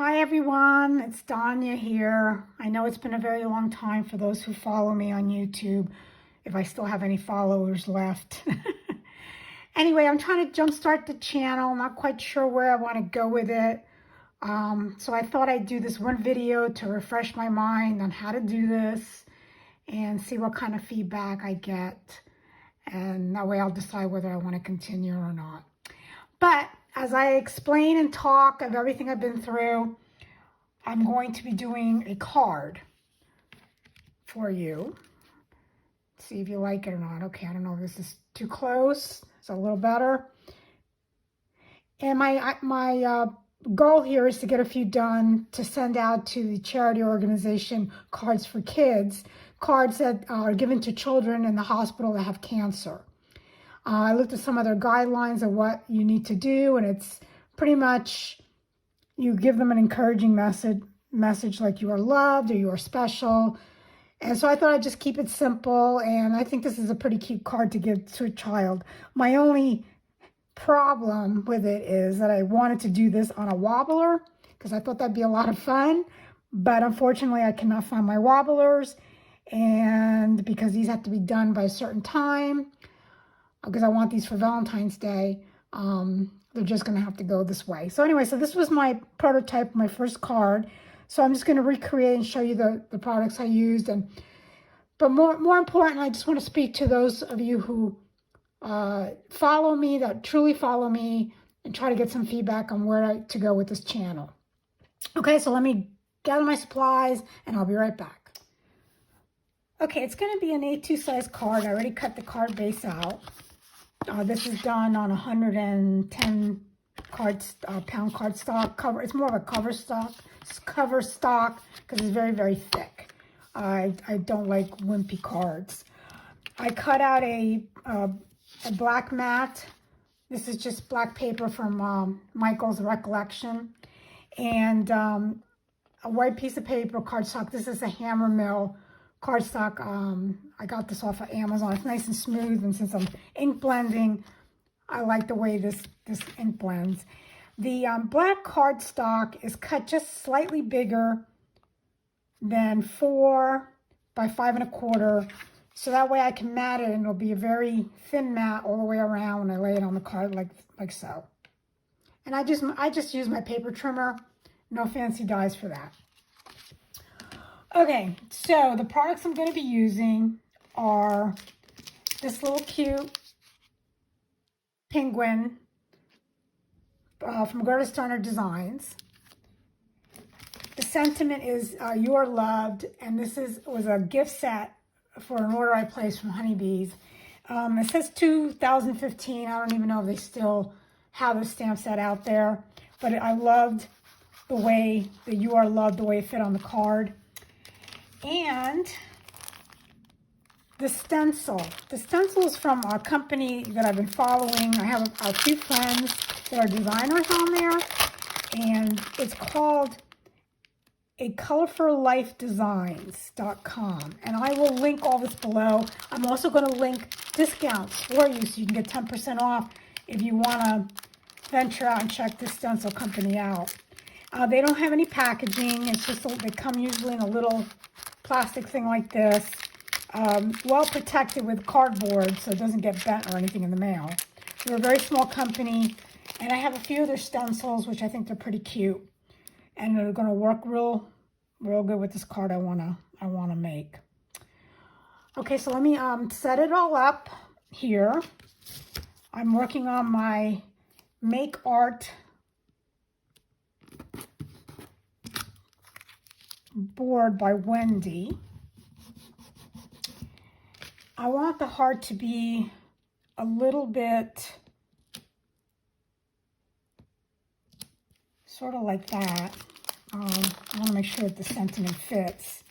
Hi everyone, it's Danya here. I know it's been a very long time for those who follow me on YouTube, if I still have any followers left. Anyway, I'm trying to jumpstart the channel. I'm not quite sure where I want to go with it. So I thought I'd do this one video to refresh my mind on how to do this and see what kind of feedback I get. And that way I'll decide whether I want to continue or not. But as I explain and talk of everything I've been through, I'm going to be doing a card for you. See if you like it or not. Okay, I don't know if this is too close. It's a little better. And my goal here is to get a few done to send out to the charity organization Cards for Kids, cards that are given to children in the hospital that have cancer. I looked at some of their guidelines of what you need to do, and it's pretty much you give them an encouraging message like you are loved or you are special. And so I thought I'd just keep it simple, and I think this is a pretty cute card to give to a child. My only problem with it is that I wanted to do this on a wobbler because I thought that'd be a lot of fun, but unfortunately I cannot find my wobblers, and because these have to be done by a certain time, because I want these for Valentine's Day, they're just going to have to go this way. So anyway, so this was my prototype, my first card. So I'm just going to recreate and show you the products I used. But more important, I just want to speak to those of you who follow me, that truly follow me, and try to get some feedback on where to go with this channel. Okay, so let me gather my supplies, and I'll be right back. Okay, it's going to be an A2 size card. I already cut the card base out. This is done on 110 pound cardstock cover. It's more of a cover stock because it's very, very thick. I don't like wimpy cards. I cut out a black mat. This is just black paper from Michael's Recollection, and a white piece of paper cardstock. This is a Hammer Mill cardstock. I got this off of Amazon. It's nice and smooth, and since I'm ink blending, I like the way this ink blends. The black cardstock is cut just slightly bigger than 4 by 5 1/4, so that way I can mat it, and it'll be a very thin mat all the way around when I lay it on the card like so. And I just use my paper trimmer. No fancy dyes for that. Okay, so the products I'm going to be using are this little cute penguin from Gerda Steiner Designs. The sentiment is you are loved, and this was a gift set for an order I placed from Honeybees. It says 2015. I don't even know if they still have the stamp set out there, but I loved the way that you are loved, the way it fit on the card. And the stencil. The stencil is from a company that I've been following. I have a few friends that are designers on there, and it's called acolorfullifedesigns.com, and I will link all this below. I'm also going to link discounts for you so you can get 10% off if you want to venture out and check this stencil company out. They don't have any packaging. It's just they come usually in a little plastic thing like this, well protected with cardboard so it doesn't get bent or anything in the mail. They're a very small company, and I have a few of their stencils, which I think they're pretty cute, and they're going to work real good with this card I wanna make. Okay, so let me set it all up here. I'm working on my Make Art board by Wendy. I want the heart to be a little bit sort of like that. I want to make sure that the sentiment fits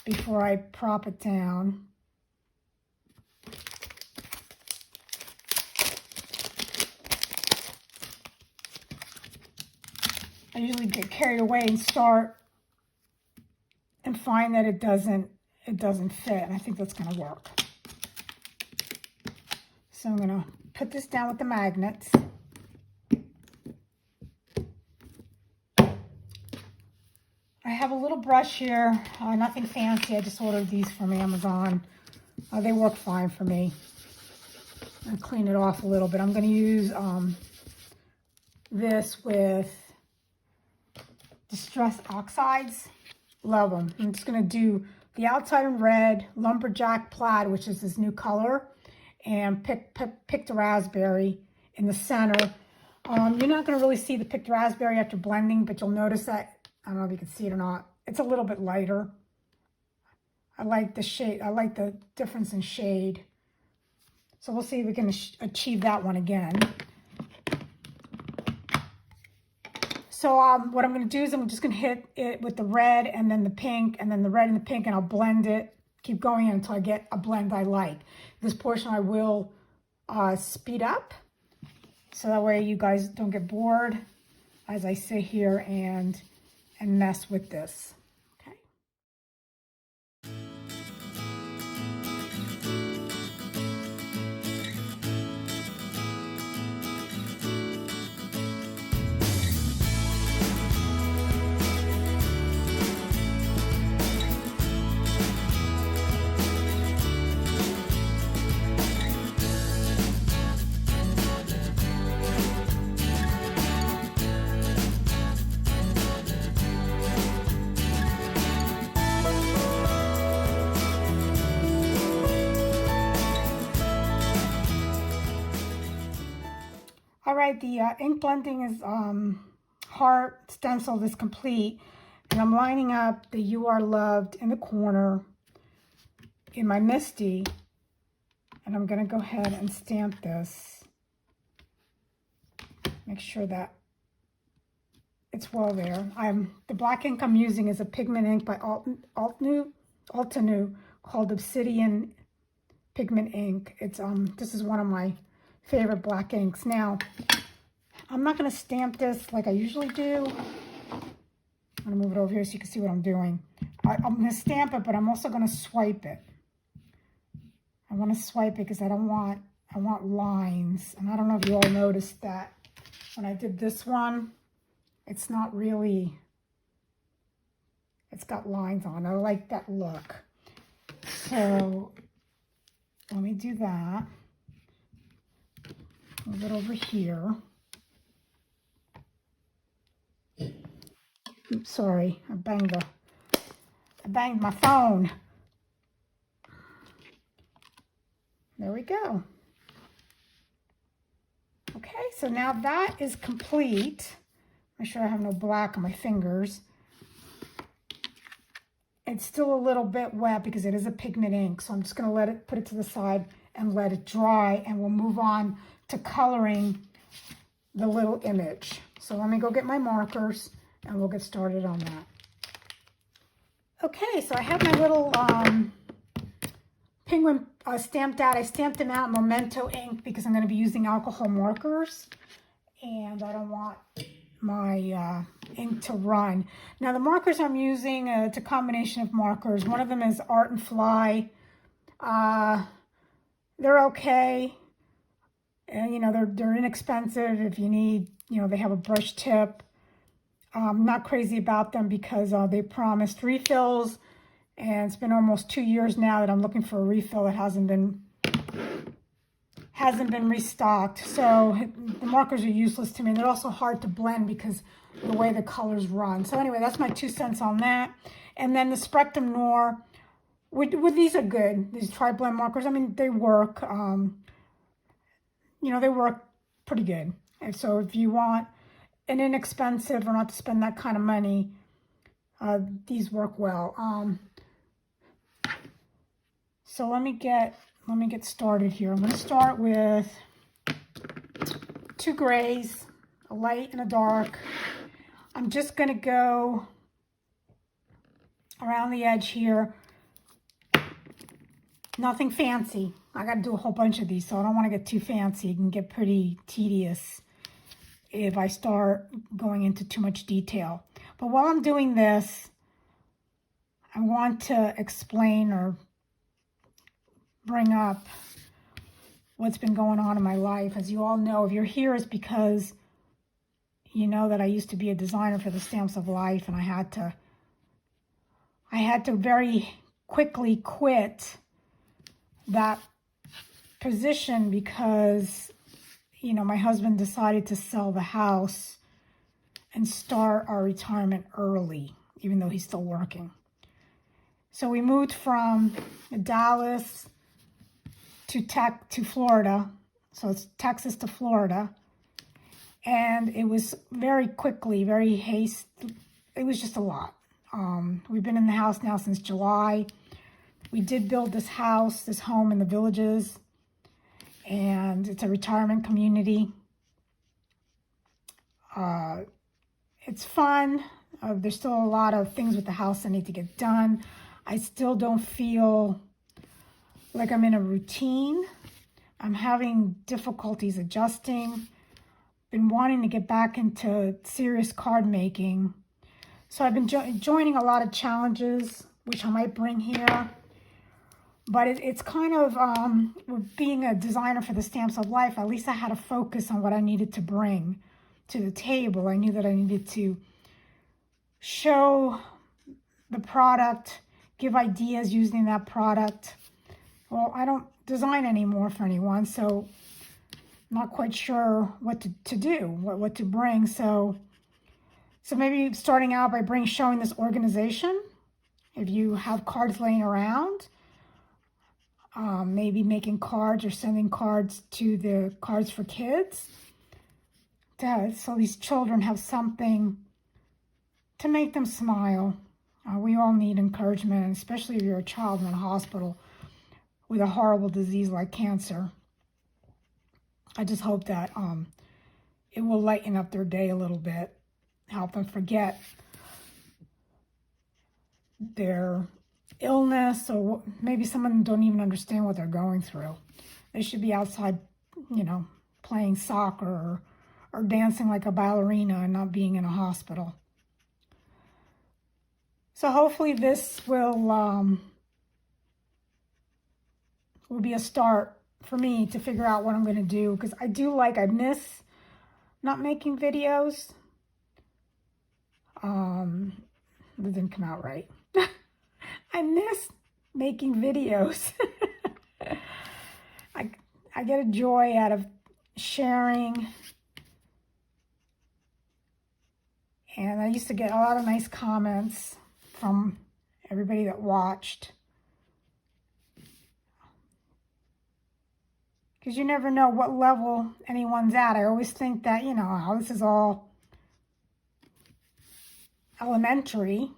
before I prop it down. I usually get carried away and start and find that it doesn't fit, and I think that's going to work. So I'm going to put this down with the magnets. have a little brush here, nothing fancy. I just ordered these from Amazon. They work fine for me. I'll clean it off a little bit. I'm going to use this with Distress Oxides. Love them. I'm just going to do the outside in red, Lumberjack Plaid, which is this new color, and picked raspberry in the center. You're not going to really see the picked raspberry after blending, but you'll notice that, I don't know if you can see it or not, it's a little bit lighter. I like the shade. I like the difference in shade. So we'll see if we can achieve that one again. So what I'm going to do is I'm just going to hit it with the red and then the pink and then the red and the pink, and I'll blend it. Keep going until I get a blend I like. This portion I will speed up, so that way you guys don't get bored as I sit here and mess with this. All right, the ink blending is heart stenciled is complete, and I'm lining up the You Are Loved in the corner in my Misti, and I'm going to go ahead and stamp this. Make sure that it's well there. The black ink I'm using is a pigment ink by Altenew called Obsidian Pigment ink. It's this is one of my favorite black inks. Now, I'm not going to stamp this like I usually do. I'm going to move it over here so you can see what I'm doing. I'm going to stamp it, but I'm also going to swipe it. I want to swipe it because I want lines. And I don't know if you all noticed that when I did this one, it's not really, it's got lines on it. I like that look. So let me do that. Move it over here. Oops, sorry, I banged my phone. There we go. Okay, so now that is complete. Make sure I have no black on my fingers. It's still a little bit wet because it is a pigment ink, so I'm just going to put it to the side and let it dry, and we'll move on to coloring the little image. So let me go get my markers and we'll get started on that. Okay, so I have my little penguin stamped out. I stamped them out in Momento ink because I'm going to be using alcohol markers, and I don't want my ink to run. Now the markers I'm using, it's a combination of markers. One of them is Art and Fly. They're okay. And, you know, they're inexpensive if you need, you know, they have a brush tip. I'm not crazy about them because they promised refills, and it's been almost 2 years now that I'm looking for a refill that hasn't been restocked. So the markers are useless to me. And they're also hard to blend because the way the colors run. So anyway, that's my 2 cents on that. And then the Spectrum Noir, with these are good. These tri-blend markers, I mean, they work. You know, they work pretty good. And so if you want an inexpensive or not to spend that kind of money, these work well. So let me get started here. I'm going to start with 2 grays, a light and a dark. I'm just going to go around the edge here. Nothing fancy. I got to do a whole bunch of these, so I don't want to get too fancy. It can get pretty tedious if I start going into too much detail. But while I'm doing this, I want to explain or bring up what's been going on in my life. As you all know, if you're here, it's because you know that I used to be a designer for the Stamps of Life, and I had to I had to very quickly quit that position because, you know, my husband decided to sell the house and start our retirement early, even though he's still working. So we moved from Dallas to Florida. So it's Texas to Florida. And it was very quickly, very hasty. It was just a lot. We've been in the house now since July. We did build this house, this home in the Villages, and it's a retirement community. It's fun. There's still a lot of things with the house that need to get done. I still don't feel like I'm in a routine. I'm having difficulties adjusting. Been wanting to get back into serious card making. So I've been joining a lot of challenges, which I might bring here. But it's kind of, being a designer for the Stamps of Life, at least I had to focus on what I needed to bring to the table. I knew that I needed to show the product, give ideas using that product. Well, I don't design anymore for anyone, so I'm not quite sure what to do, what to bring. So maybe starting out by showing this organization. If you have cards laying around, maybe making cards or sending cards to the Cards for Kids, so these children have something to make them smile. We all need encouragement, especially if you're a child in a hospital with a horrible disease like cancer. I just hope that it will lighten up their day a little bit, help them forget their illness, or maybe some of them don't even understand what they're going through. They should be outside, you know, playing soccer or dancing like a ballerina and not being in a hospital. So hopefully this will be a start for me to figure out what I'm going to do, because I miss not making videos. That didn't come out right. I miss making videos. I get a joy out of sharing. And I used to get a lot of nice comments from everybody that watched. Because you never know what level anyone's at. I always think that, you know, oh, this is all elementary.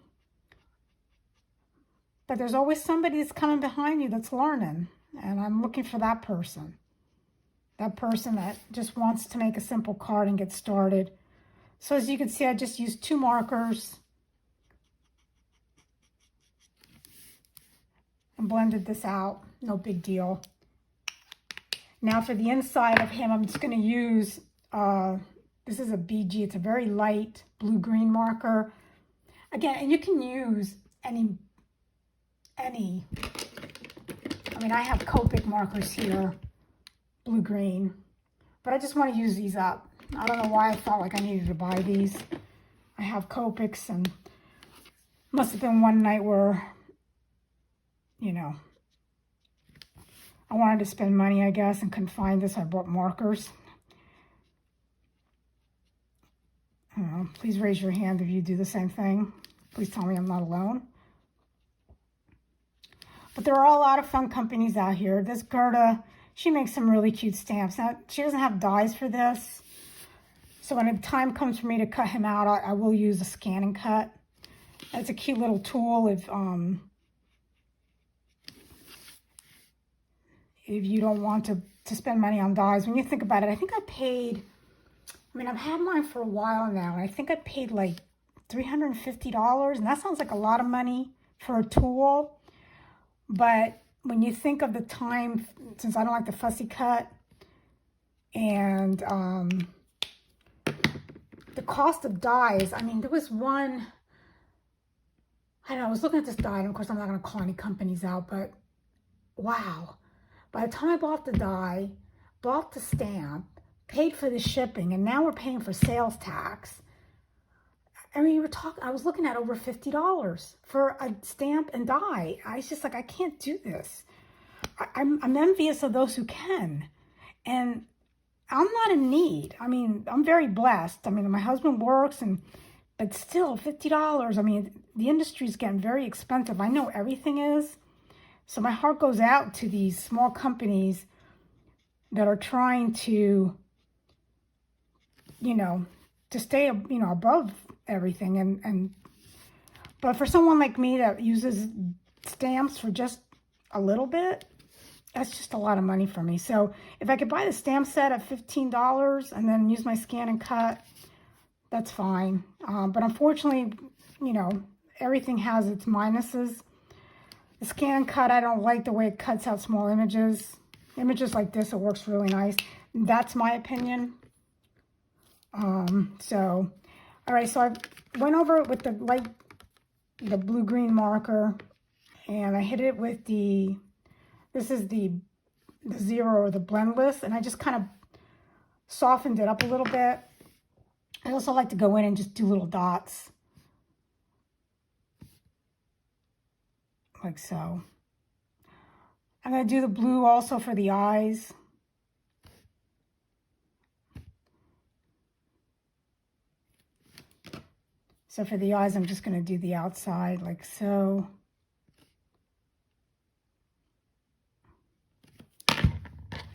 But there's always somebody that's coming behind you that's learning. And I'm looking for that person. That person that just wants to make a simple card and get started. So as you can see, I just used 2 markers and blended this out. No big deal. Now for the inside of him, I'm just going to use, this is a BG. It's a very light blue-green marker. Again, and you can use any, I mean, I have Copic markers here, blue-green, but I just want to use these up. I don't know why I felt like I needed to buy these. I have Copics, and must have been one night where, you know, I wanted to spend money, I guess, and couldn't find this. I bought markers. I don't know, please raise your hand if you do the same thing. Please tell me I'm not alone. But there are a lot of fun companies out here. This Gerda, she makes some really cute stamps. Now, she doesn't have dies for this. So when the time comes for me to cut him out, I will use a scan and cut. It's a cute little tool if you don't want to spend money on dies. When you think about it, I think I paid, I've had mine for a while now, and I think I paid like $350, and that sounds like a lot of money for a tool. But when you think of the time, since I don't like the fussy cut, and the cost of dies, there was one, I don't know, I was looking at this die, and of course I'm not going to call any companies out, but wow. By the time I bought the die, bought the stamp, paid for the shipping, and now we're paying for sales tax. I mean, I was looking at over $50 for a stamp and die. I was just like, I can't do this. I'm envious of those who can. And I'm not in need. I mean, I'm very blessed. I mean, my husband works, but still $50. I mean, the industry's getting very expensive. I know everything is. So my heart goes out to these small companies that are trying to, to stay, above everything. But for someone like me that uses stamps for just a little bit, that's just a lot of money for me. So if I could buy the stamp set at $15 and then use my scan and cut, that's fine. But unfortunately, everything has its minuses. The scan and cut, I don't like the way it cuts out small images. Images like this, it works really nice. That's my opinion. All right, so I went over it with the blue-green marker, and I hit it with this is the 0 or the blendless, and I just kind of softened it up a little bit. I also like to go in and just do little dots. Like so. I'm going to do the blue also for the eyes. So for the eyes, I'm just going to do the outside like so.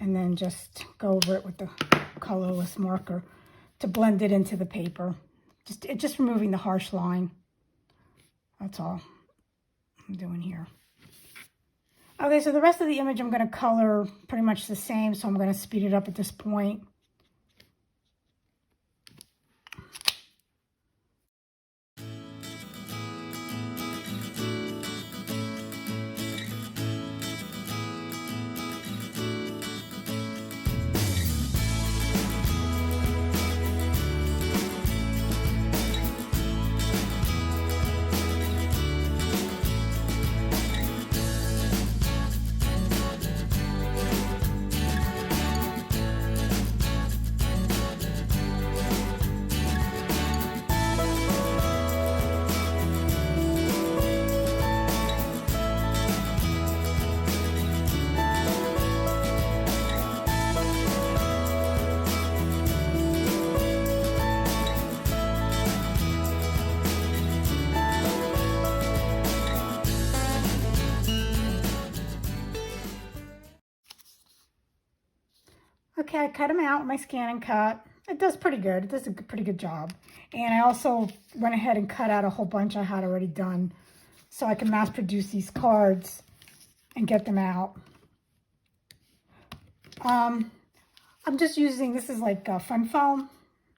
And then just go over it with the colorless marker to blend it into the paper. Just removing the harsh line. That's all I'm doing here. Okay, so the rest of the image I'm going to color pretty much the same, so I'm going to speed it up at this point. Okay, I cut them out with my scan and cut. It does pretty good. It does a pretty good job. And I also went ahead and cut out a whole bunch I had already done so I can mass produce these cards and get them out. I'm just using, this is like fun foam.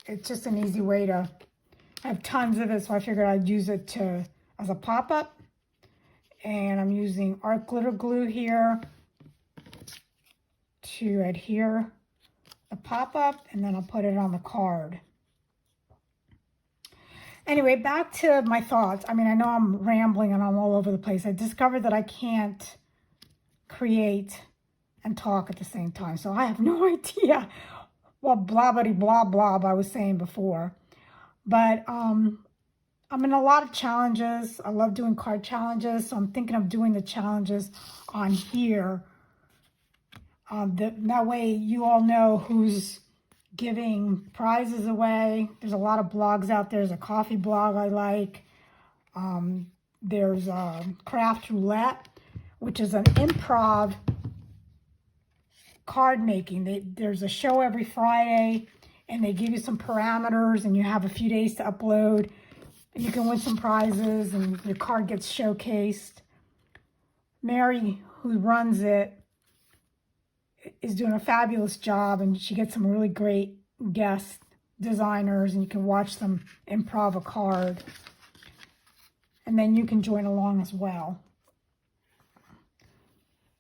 It's just an easy way to, I have tons of it, so I figured I'd use it as a pop-up. And I'm using art glitter glue here to adhere the pop-up, and then I'll put it on the card. Anyway, back to my thoughts. I mean, I know I'm rambling and I'm all over the place. I discovered that I can't create and talk at the same time. So I have no idea what blah I was saying before. But I'm in a lot of challenges. I love doing card challenges. So I'm thinking of doing the challenges on here. That way you all know who's giving prizes away. There's a lot of blogs out there. There's a coffee blog I like. There's Craft Roulette, which is an improv card making. There's a show every Friday, and they give you some parameters, and you have a few days to upload, and you can win some prizes, and your card gets showcased. Mary, who runs it, is doing a fabulous job, and she gets some really great guest designers, and you can watch them improv a card, and then you can join along as well.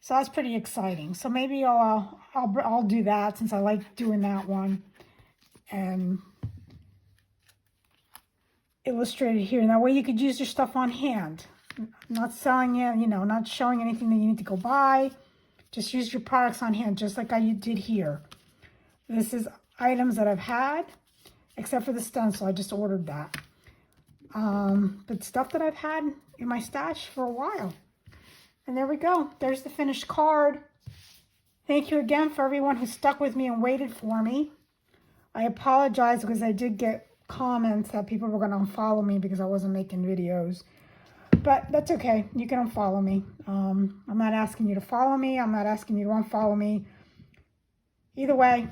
So that's pretty exciting. So maybe I'll do that, since I like doing that one, and illustrate it here. And that way you could use your stuff on hand. Not selling it, not showing anything that you need to go buy. Just use your products on hand, just like I did here. This is items that I've had, except for the stencil. I just ordered that. But stuff that I've had in my stash for a while. And there we go. There's the finished card. Thank you again for everyone who stuck with me and waited for me. I apologize because I did get comments that people were going to unfollow me because I wasn't making videos. But that's okay. You can unfollow me. I'm not asking you to follow me. I'm not asking you to unfollow me. Either way,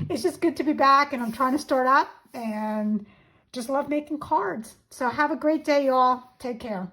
it's just good to be back, and I'm trying to start up and just love making cards. So have a great day, y'all. Take care.